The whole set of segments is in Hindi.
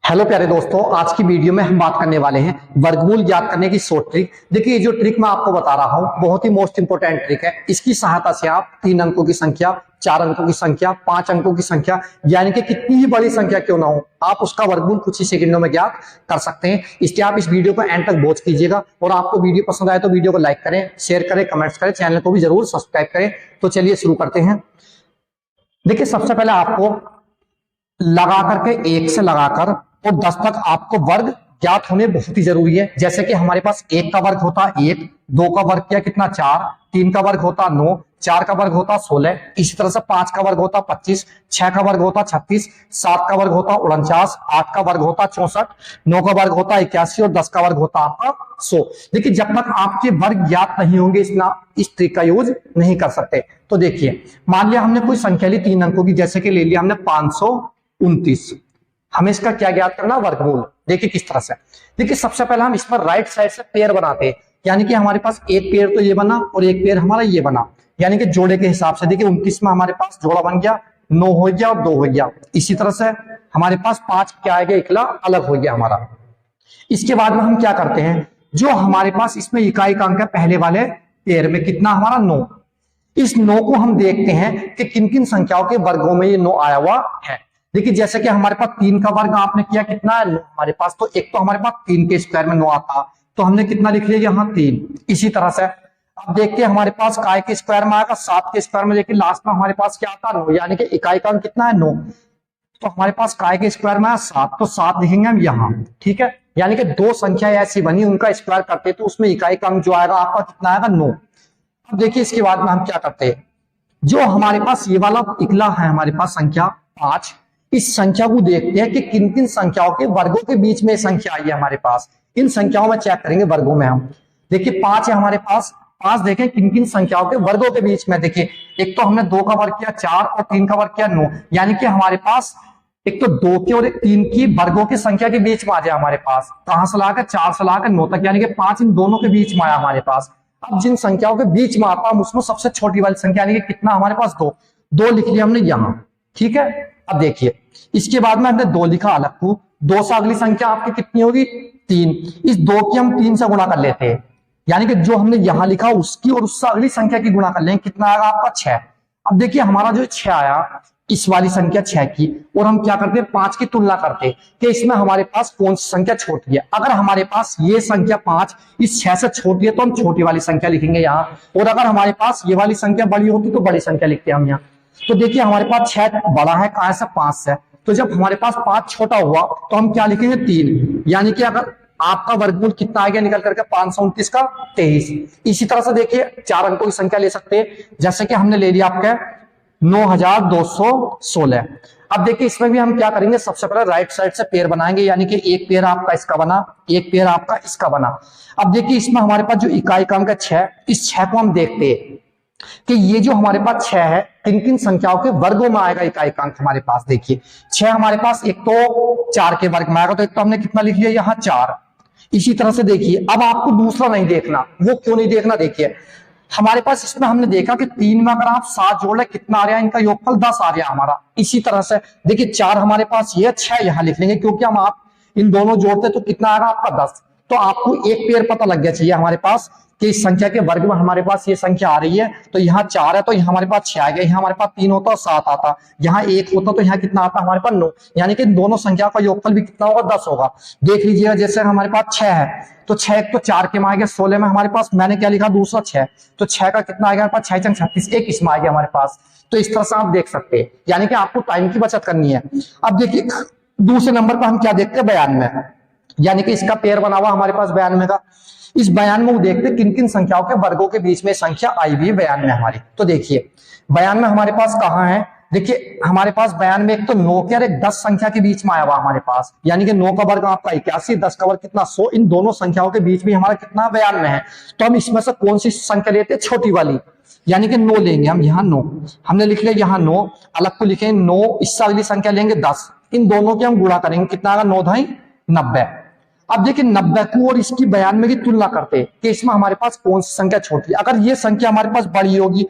हेलो प्यारे दोस्तों, आज की वीडियो में हम बात करने वाले हैं वर्गमूल ज्ञात करने की शॉर्ट ट्रिक। देखिए, ये जो ट्रिक मैं आपको बता रहा हूं बहुत ही मोस्ट इंपोर्टेंट ट्रिक है। इसकी सहायता से आप 3 अंकों की संख्या, 4 अंकों की संख्या, 5 अंकों की संख्या, यानी कि कितनी ही बड़ी संख्या क्यों ना हो, आप उसका वर्गमूल कुछ ही सेकंडों में ज्ञात कर सकते हैं। इसलिए आप इस वीडियो को एंड तक वॉच कीजिएगा और आपको वीडियो पसंद आए तो वीडियो को लाइक करें, शेयर करें, कमेंट्स करें, चैनल को भी जरूर सब्सक्राइब करें। तो चलिए शुरू करते हैं। देखिए, सबसे पहले आपको लगा करके 1 से लगाकर और 10 तक आपको वर्ग ज्ञात होने बहुत ही जरूरी है। जैसे कि हमारे पास 1 का वर्ग होता 1, 2 का वर्ग किया कितना 4, 3 का वर्ग होता 9, 4 का वर्ग होता 16, इसी तरह से 5 का वर्ग होता 25, 6 का वर्ग होता 36, 7 का वर्ग होता 49, 8 का वर्ग होता 64, 9 का वर्ग होता 81 और 10 का वर्ग होता आपका 100। देखिए, जब तक आपके वर्ग ज्ञात नहीं होंगे इस ट्रिक का यूज नहीं कर सकते। तो देखिए, मान लिया हमने कोई संख्या ली 3 अंकों की, जैसे कि ले लिया हमने 529। हमें इसका क्या ज्ञात करना, वर्गमूल। देखिए किस तरह से। देखिए, सबसे पहले हम इस पर राइट साइड से पेयर बनाते हैं, यानी कि हमारे पास एक पेयर तो ये बना और एक पेयर हमारा ये बना, यानी कि जोड़े के हिसाब से। देखिए 29 में हमारे पास जोड़ा बन गया, 9 हो गया और 2 हो गया। इसी तरह से हमारे पास 5 क्या आ गया, इकला अलग हो गया हमारा। इसके बाद में हम क्या करते हैं, जो हमारे पास इसमें इकाई का अंक है पहले वाले पेयर में, कितना हमारा 9। इस 9 को हम देखते हैं कि किन किन संख्याओं के वर्गों में ये 9 आया हुआ है। देखिए, जैसे कि हमारे पास 3 का वर्ग आपने किया कितना है, 9 हमारे पास। तो एक तो हमारे पास 3 के स्क्वायर में 9 आता, तो हमने कितना लिख लिया यहाँ 3। इसी तरह से अब देखते हैं हमारे पास काय के स्क्वायर में आएगा 7 के स्क्वायर में, लेकिन लास्ट में हमारे पास क्या आता 9, यानी कि इकाई का अंक कितना है 9। तो हमारे पास काय के स्क्वायर में आया 7, तो 7 लिखेंगे हम यहाँ। ठीक है, यानी कि 2 संख्या ऐसी बनी, उनका स्क्वायर करते तो उसमें इकाई का अंक जो आएगा आपका कितना आएगा 9। अब देखिए, इसके बाद में हम क्या करते हैं, जो हमारे पास ये वाला इकला है हमारे पास संख्या 5, इस संख्या को देखते हैं कि किन किन संख्याओं के वर्गों के बीच में संख्या आई है हमारे पास। इन संख्याओं में चेक करेंगे वर्गों में हम। देखिए 5 है हमारे पास, 5 देखें किन किन संख्याओं के वर्गों के बीच में। देखिए, एक तो हमने 2 का वर्ग किया 4 और 3 का वर्ग किया 9, यानी कि हमारे पास एक तो 2 के और 3 की वर्गों की संख्या के बीच में आ जाए हमारे पास। कहां से लाकर 4 से लाकर 9 तक, यानी कि 5 इन दोनों के बीच में आया हमारे पास। अब जिन संख्याओं के बीच में आता हम उसमें सबसे छोटी वाली संख्या, यानी कि कितना हमारे पास 2 लिख लिया हमने यहां। ठीक है, अब देखिए इसके बाद में हमने 2 लिखा अलग को, 2 से अगली संख्या आपकी कितनी होगी 3। इस 2 की हम 3 से गुणा कर लेते हैं, यानी कि जो हमने यहां लिखा उसकी और उससे अगली संख्या की गुणा कर लेंगे, कितना आएगा आपका 6। अब देखिए हमारा जो 6 आया इस वाली संख्या 6 की, और हम क्या करते हैं 5 की तुलना करते हैं कि इसमें हमारे पास कौन सी संख्या छोटी है। अगर हमारे पास ये संख्या 5 इस 6 से छोटी है तो हम छोटी वाली संख्या लिखेंगे यहाँ, और अगर हमारे पास ये वाली संख्या बड़ी होती तो बड़ी संख्या लिखते हैं हम यहाँ। तो देखिए हमारे पास 6 बड़ा है कहां से 5 से, तो जब हमारे पास 5 छोटा हुआ तो हम क्या लिखेंगे 3, यानी कि अगर आपका वर्गमूल कितना आ गया निकल करके 529 का 23। इसी तरह से देखिए 4 अंकों की संख्या ले सकते हैं, जैसे कि हमने ले लिया आपका 9216। अब देखिए इसमें भी हम क्या करेंगे, सबसे पहले राइट साइड से पेयर बनाएंगे, यानी कि एक पेयर आपका इसका बना, एक पेयर आपका इसका बना। अब देखिए इसमें हमारे पास जो इकाई का अंक है 6, इस 6 को हम देखते हैं कि ये जो हमारे पास 6 है किन किन संख्याओं के वर्गों में आएगा इकाई का अंक हमारे पास। देखिए 6 हमारे पास एक तो 4 के वर्ग में आएगा, तो एक तो हमने कितना लिख लिया यहाँ 4। इसी तरह से देखिए अब आपको दूसरा नहीं देखना, वो क्यों नहीं देखना, देखिए हमारे पास इसमें हमने देखा कि 3 में अगर आप 7 जोड़ ले कितना आ रहा है, इनका योगफल 10 आ गया हमारा। इसी तरह से देखिए 4 हमारे पास ये 6 यहां लिख लेंगे, क्योंकि हम आप इन दोनों जोड़ते तो कितना आएगा आपका 10। तो आपको एक पेयर पता लग गया चाहिए हमारे पास कि इस संख्या के वर्ग में हमारे पास ये संख्या आ रही है, तो यहाँ 4 है तो यहाँ हमारे पास 6 आ गया, यहाँ हमारे पास 3 होता और 7 आता, यहाँ 1 होता तो यहाँ कितना आता हमारे पास 9, यानी कि दोनों संख्या का योगफल भी कितना होगा 10 होगा। देख लीजिएगा जैसे हमारे पास 6 है तो 6 एक तो 4 के में आ गया 16 में हमारे पास, मैंने क्या लिखा दूसरा 6, तो 6 का कितना आ गया हमारे पास 6 6 36, एक इसमें आ गया हमारे पास। तो इस तरह से आप देख सकते हैं, यानी कि आपको टाइम की बचत करनी है। अब देखिए दूसरे नंबर पर हम क्या देखते हैं 92, यानी कि इसका पेयर बना हुआ हमारे पास 92 का। इस 92 को देखते हैं किन किन संख्याओं के वर्गों के बीच में संख्या आई हुई है 92 हमारी। तो देखिए 92 हमारे पास कहां है, देखिए हमारे पास 92 एक तो 9 के और एक 10 संख्या के बीच में आया हुआ हमारे पास, यानी कि 9 का वर्ग आपका 81, 10 का वर्ग कितना 100, इन दोनों संख्याओं के बीच में हमारा कितना 92 है। तो हम इसमें से कौन सी संख्या लेते हैं, छोटी वाली, यानी कि 9 लेंगे हम। यहाँ 9 हमने लिख लिया, यहाँ 9 अलग को लिखेंगे 9, इससे अगली संख्या लेंगे 10, इन दोनों की हम गुणा करेंगे, कितना आएगा 9 ढाई 90। अब देखिए 90 को और इसकी 92 की तुलना करते हैं कि इसमें हमारे पास कौन सी संख्या छोटी है। अगर ये संख्या हमारे पास बड़ी होगी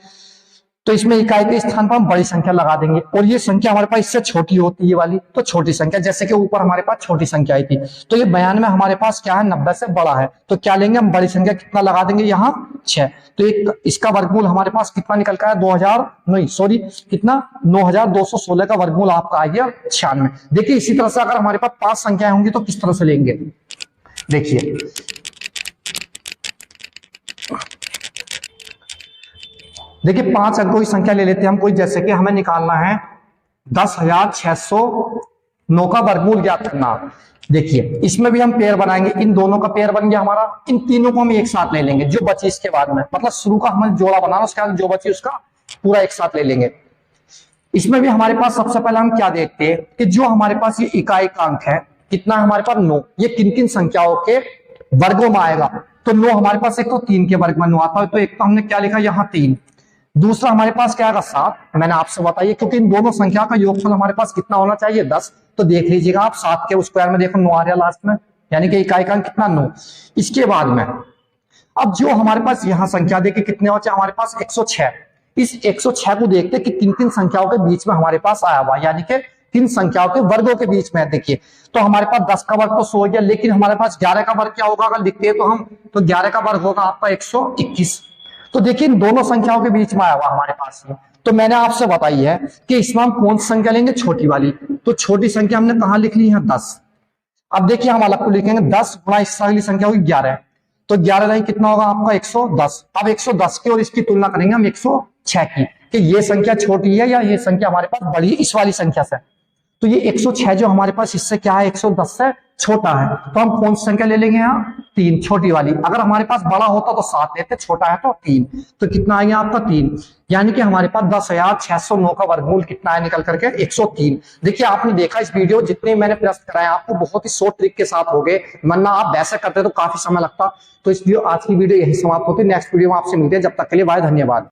तो तो इसमें इकाई के स्थान पर हम बड़ी संख्या लगा देंगे, और ये संख्या हमारे पास इससे छोटी होती है ये वाली, तो छोटी संख्या, जैसे कि ऊपर हमारे पास छोटी संख्या आई थी, तो ये 92 हमारे पास क्या है, 90 से बड़ा है, तो क्या लेंगे हम, बड़ी संख्या कितना लगा देंगे यहाँ 6। तो एक इसका वर्गमूल हमारे पास कितना निकल का है, 9216 का वर्गमूल आपका आ गया 96। देखिए इसी तरह से अगर हमारे पास 5 संख्याएं होंगी तो किस तरह से लेंगे, देखिए देखिए 5 अंकों की संख्या ले लेते हैं हम कोई, जैसे कि हमें निकालना है 10,609 का वर्गमूल ज्ञात करना। देखिए इसमें भी हम पेयर बनाएंगे, इन दोनों का पेयर बन गया हमारा, इन तीनों को हम एक साथ ले लेंगे, जो बची इसके बाद में, मतलब शुरू का हमें जोड़ा बनाना, उसके बाद जो बची उसका पूरा एक साथ ले लेंगे। इसमें भी हमारे पास सबसे पहले हम क्या देखते हैं कि जो हमारे पास ये इकाई का अंक है कितना है हमारे पास 9, ये किन किन संख्याओं के वर्गों में आएगा, तो 9 हमारे पास एक तो 3 के वर्ग में 9 आता है, तो एक तो हमने क्या लिखा यहाँ 3, दूसरा हमारे पास क्या आएगा 7, मैंने आपसे बताइए क्योंकि इन दोनों संख्या का योगफल हमारे पास कितना होना चाहिए 10, तो देख लीजिएगा आप 7 के स्क्वायर में देखो 9 आ रहा लास्ट में, यानी कि इकाई का अंक कितना 9। इसके बाद में अब जो हमारे पास यहाँ संख्या देखिए कितने होते हैं हमारे पास 106, इस 106 को देखते कि किन किन संख्याओं के बीच में हमारे पास आया हुआ, यानी कि किन संख्याओं के वर्गों के बीच में। देखिए तो हमारे पास 10 का वर्ग तो 100 हो गया, लेकिन हमारे पास 11 का वर्ग क्या होगा अगर लिखते हैं तो हम, तो 11 का वर्ग होगा आपका 121। तो देखिए इन दोनों संख्याओं के बीच में आया हुआ हमारे पास है, तो मैंने आपसे बताई है कि इसमें हम कौन सी संख्या लेंगे, छोटी वाली, तो छोटी संख्या हमने कहां लिख ली है 10। अब देखिए हम अलग को लिखेंगे 10 गुणा इससे अगली संख्या होगी 11, तो 11 नहीं कितना होगा आपका 110। अब 110 की और इसकी तुलना करेंगे हम 106 की, कि ये संख्या छोटी है या ये संख्या हमारे पास बड़ी इस वाली संख्या से, तो ये 106 जो हमारे पास इससे क्या है 110 से छोटा है, तो हम कौन सी संख्या ले लेंगे यहाँ 3, छोटी वाली। अगर हमारे पास बड़ा होता तो 7 लेते, छोटा है तो 3, तो कितना आएगा आपका 3, यानी कि हमारे पास 10,609 का वर्गमूल कितना है निकल करके 103। देखिए आपने देखा इस वीडियो जितने मैंने प्रश्न कराए आपको बहुत ही शॉर्ट ट्रिक के साथ हो गए, वरना आप वैसे करते तो काफी समय लगता। तो इस वीडियो आज की वीडियो यही समाप्त होती है, नेक्स्ट वीडियो में आपसे मिलते हैं, जब तक के लिए बाय, धन्यवाद।